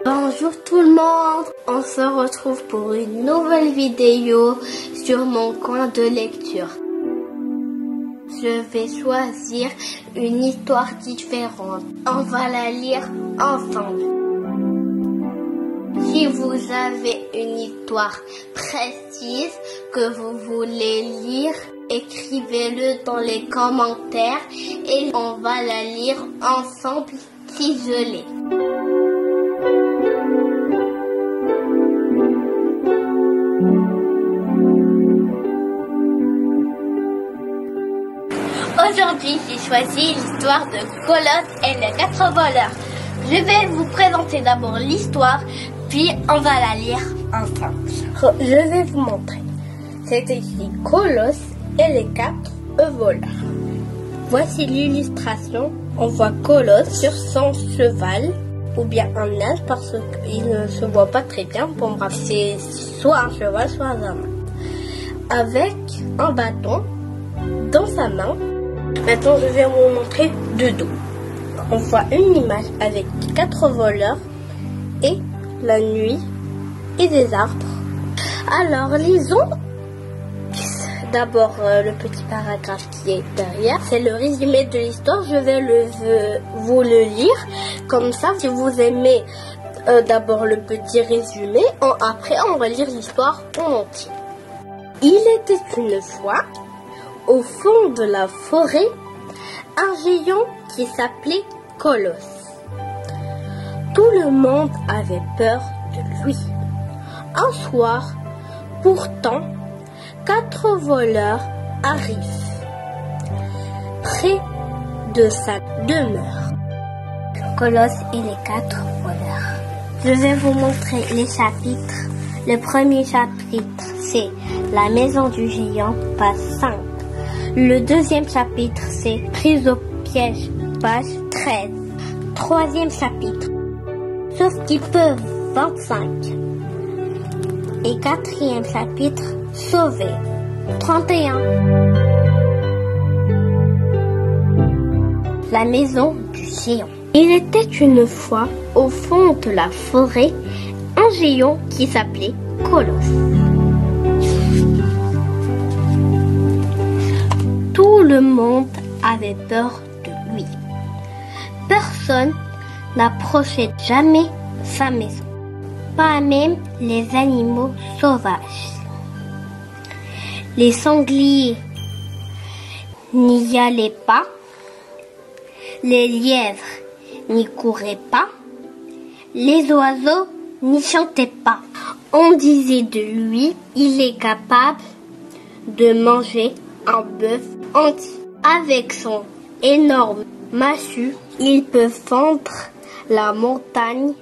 Bonjour tout le monde, on se retrouve pour une nouvelle vidéo sur mon coin de lecture. Je vais choisir une histoire différente. On va la lire ensemble. Si vous avez une histoire précise que vous voulez lire, écrivez-le dans les commentaires et on va la lire ensemble si je l'ai. Aujourd'hui, j'ai choisi l'histoire de Colosse et les 4 voleurs. Je vais vous présenter d'abord l'histoire, puis on va la lire ensemble. Je vais vous montrer. C'est ici Colosse et les 4 voleurs. Voici l'illustration. On voit Colosse sur son cheval, ou bien un âne parce qu'il ne se voit pas très bien. Pour moi, c'est soit un cheval, soit un âne. Avec un bâton dans sa main. Maintenant, je vais vous montrer de dos. On voit une image avec 4 voleurs et la nuit et des arbres. Alors, lisons d'abord le petit paragraphe qui est derrière. C'est le résumé de l'histoire. Je vais vous le lire. Comme ça, si vous aimez d'abord le petit résumé, après, on va lire l'histoire en entier. Il était une fois, au fond de la forêt, un géant qui s'appelait Colosse. Tout le monde avait peur de lui. Un soir, pourtant, 4 voleurs arrivent près de sa demeure. Colosse et les 4 voleurs. Je vais vous montrer les chapitres. Le premier chapitre, c'est La maison du géant, page 5. Le deuxième chapitre, c'est Prise au piège, page 13. Troisième chapitre, Sauf qu'ils peuvent, 25. Et quatrième chapitre, Sauvé, 31. La maison du géant. Il était une fois, au fond de la forêt, un géant qui s'appelait Colosse. Tout le monde avait peur de lui. Personne n'approchait jamais sa maison, pas même les animaux sauvages. Les sangliers n'y allaient pas, les lièvres n'y couraient pas, les oiseaux n'y chantaient pas. On disait de lui, il est capable de manger un bœuf entier. Avec son énorme massue, il peut fendre la montagne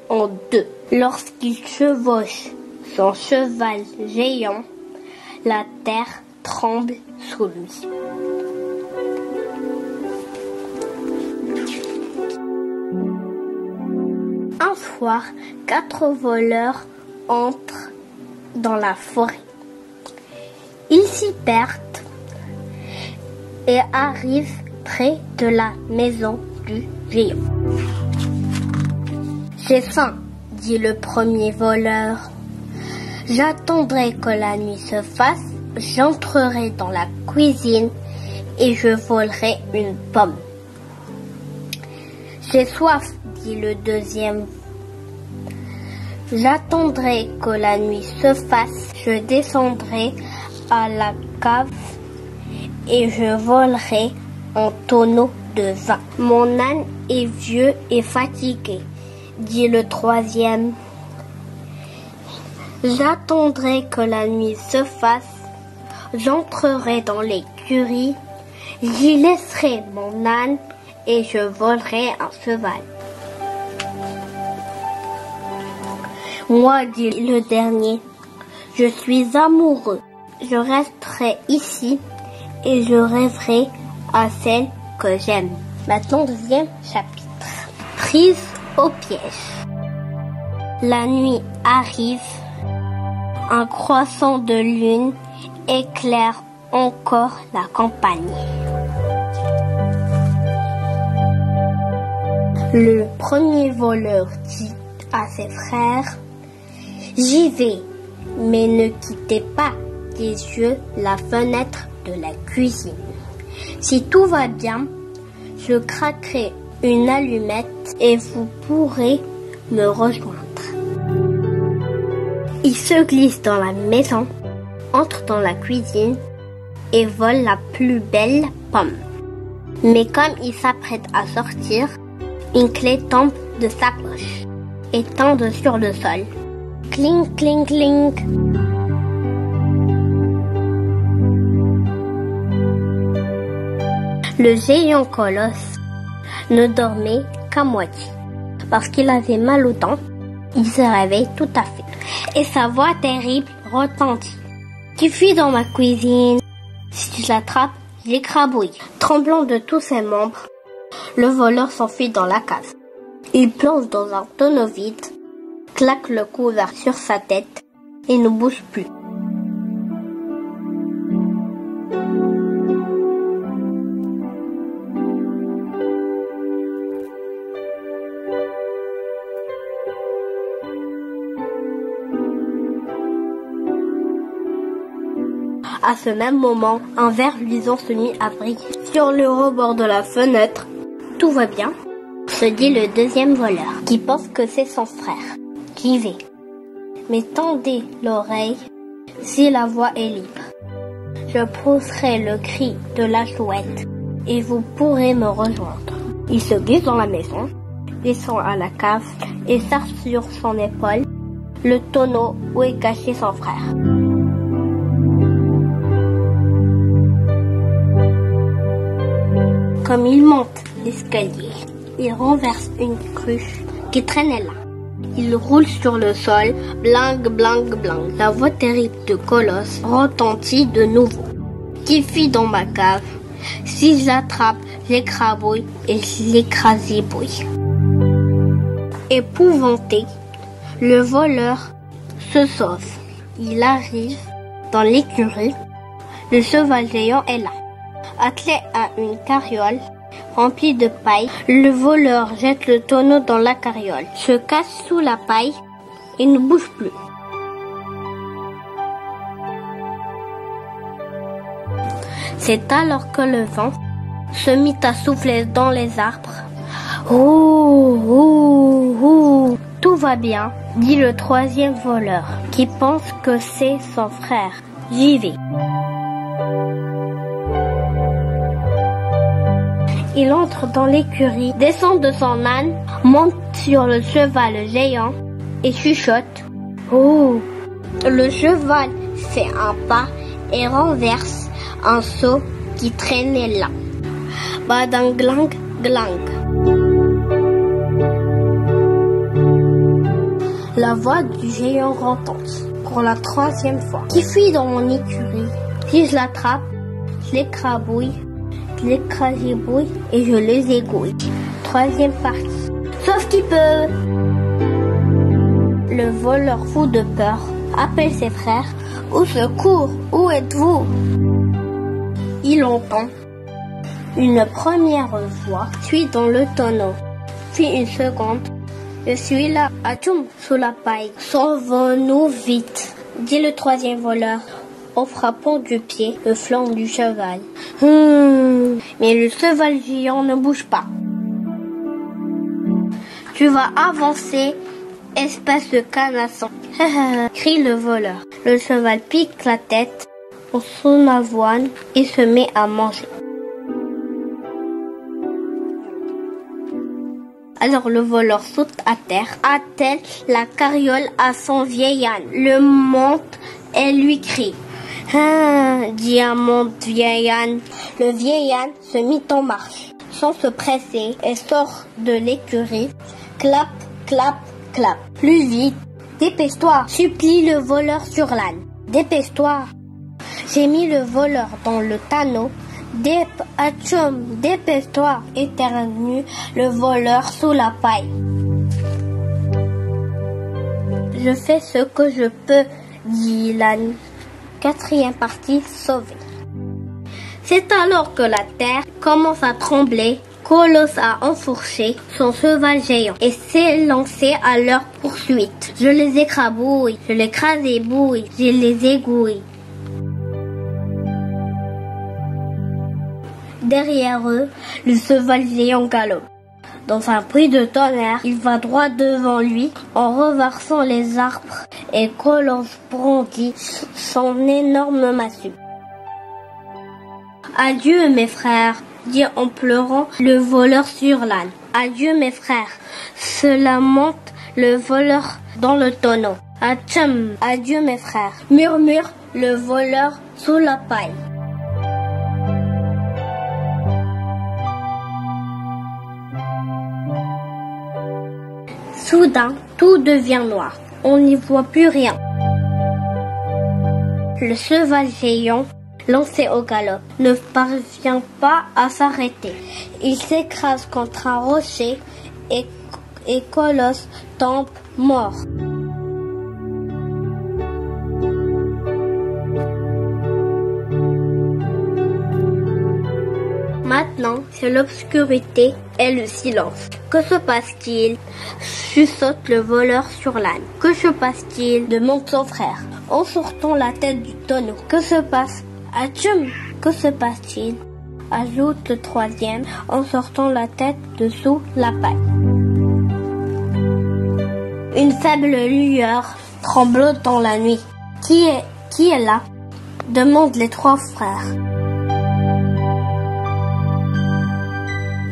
en deux. Lorsqu'il chevauche son cheval géant, la terre tremble sous lui. Un soir, 4 voleurs entrent dans la forêt. Ils s'y perdent et arrivent près de la maison du géant. « J'ai faim, dit le premier voleur. J'attendrai que la nuit se fasse, j'entrerai dans la cuisine et je volerai une pomme. J'ai soif, dit le deuxième. J'attendrai que la nuit se fasse, je descendrai à la cave et je volerai un tonneau de vin. Mon âne est vieux et fatigué, dit le troisième. J'attendrai que la nuit se fasse, j'entrerai dans l'écurie, j'y laisserai mon âne et je volerai un cheval. Moi, dit le dernier, je suis amoureux. Je resterai ici et je rêverai à celle que j'aime. Maintenant, deuxième chapitre. Prise au piège. La nuit arrive. Un croissant de lune éclaire encore la campagne. Le premier voleur dit à ses frères, j'y vais, mais ne quittez pas des yeux la fenêtre de la cuisine. Si tout va bien, je craquerai une allumette et vous pourrez me rejoindre. Il se glisse dans la maison, entre dans la cuisine et vole la plus belle pomme. Mais comme il s'apprête à sortir, une clé tombe de sa poche et tombe sur le sol. Cling, cling, cling. Le géant colosse ne dormait qu'à moitié. Parce qu'il avait mal aux dents, il se réveille tout à fait. Et sa voix terrible retentit. Qui fuit dans ma cuisine? Si je l'attrape, je l'écrabouille. Tremblant de tous ses membres, le voleur s'enfuit dans la cave. Il plonge dans un tonneau vide, claque le couvercle sur sa tête et ne bouge plus. À ce même moment, un ver luisant se mit à briller. Sur le rebord de la fenêtre, tout va bien, se dit le deuxième voleur, qui pense que c'est son frère. J'y vais. Mais tendez l'oreille, si la voix est libre. Je pousserai le cri de la chouette et vous pourrez me rejoindre. Il se glisse dans la maison, descend à la cave et serre sur son épaule le tonneau où est caché son frère. Comme il monte l'escalier, il renverse une cruche qui traînait là. Il roule sur le sol, blang, blang, blang. La voix terrible de Colosse retentit de nouveau. Qui fuit dans ma cave? Si je l'attrape, j'écrabouille et je l'écrasibouille. Épouvanté, le voleur se sauve. Il arrive dans l'écurie. Le cheval géant est là. Attelé à une carriole remplie de paille, le voleur jette le tonneau dans la carriole, se cache sous la paille et ne bouge plus. C'est alors que le vent se mit à souffler dans les arbres. Ouh, ouh, ouh. Tout va bien, dit le troisième voleur, qui pense que c'est son frère. J'y vais. Il entre dans l'écurie, descend de son âne, monte sur le cheval géant et chuchote. Oh! Le cheval fait un pas et renverse un seau qui traînait là. Badang glang glang. La voix du géant retentit pour la troisième fois. Qui fuit dans mon écurie? Si je l'attrape, je l'écrabouille. Je l'écrasibouille et je les égouille. Troisième partie. Sauf qu'il peut. Le voleur fou de peur appelle ses frères. Au secours, où êtes-vous? Il entend une première voix, puis dans le tonneau, puis une seconde. Je suis là, atchoum, sous la paille. Sauvons-nous vite, dit le troisième voleur, en frappant du pied le flanc du cheval. Mais le cheval géant ne bouge pas. Tu vas avancer, espèce de canasson, crie le voleur. Le cheval pique la tête en son avoine et se met à manger. Alors le voleur saute à terre, attelle la carriole à son vieil âne, le monte et lui crie. Dit un vieil âne. Le vieil âne se mit en marche, sans se presser, et sort de l'écurie. Clap, clap, clap. Plus vite. Dépêche-toi, supplie le voleur sur l'âne. Dépêche-toi. J'ai mis le voleur dans le tonneau. Dépêche-toi, éternue le voleur sous la paille. Je fais ce que je peux, dit l'âne. Quatrième partie sauvée. C'est alors que la terre commence à trembler Colosse a enfourché son cheval géant et s'est lancé à leur poursuite. Je les écrabouille, je les crase et bouille, je les égouille. Derrière eux, le cheval géant galope. Dans un bruit de tonnerre, il va droit devant lui en renversant les arbres et Colosse brandit son énorme massue. Adieu mes frères, dit en pleurant le voleur sur l'âne. Adieu mes frères, se lamente le voleur dans le tonneau. Atcham, adieu mes frères, murmure le voleur sous la paille. Soudain, tout devient noir. On n'y voit plus rien. Le cheval géant, lancé au galop, ne parvient pas à s'arrêter. Il s'écrase contre un rocher et Colosse tombe mort. Maintenant, c'est l'obscurité et le silence. Que se passe-t-il? Chuchote le voleur sur l'âne. Que se passe-t-il? Demande son frère, en sortant la tête du tonneau. Que se passe? Atchoum! Que se passe-t-il? Ajoute le troisième, en sortant la tête de sous la paille. Une faible lueur tremble dans la nuit. Qui est là? Demandent les trois frères.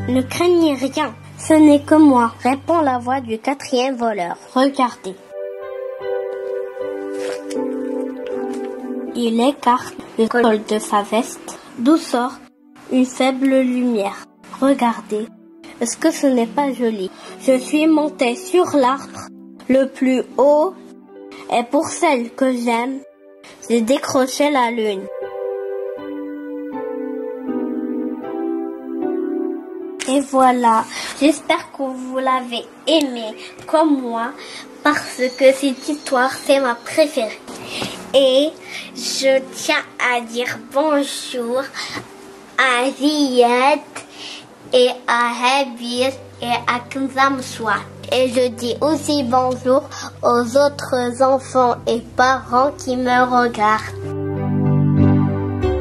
Ne craignez rien, ce n'est que moi, répond la voix du quatrième voleur. Regardez. Il écarte le col de sa veste, d'où sort une faible lumière. Regardez, est-ce que ce n'est pas joli? Je suis monté sur l'arbre le plus haut, et pour celle que j'aime, j'ai décroché la lune. Et voilà, j'espère que vous l'avez aimé comme moi, parce que cette histoire, c'est ma préférée. Et je tiens à dire bonjour à Riyad et à Habir et à Kenzam Soua. Et je dis aussi bonjour aux autres enfants et parents qui me regardent.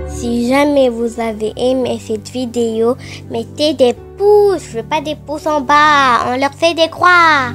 Si jamais vous avez aimé cette vidéo, mettez des pouces. Je veux pas des pouces en bas, on leur fait des croix.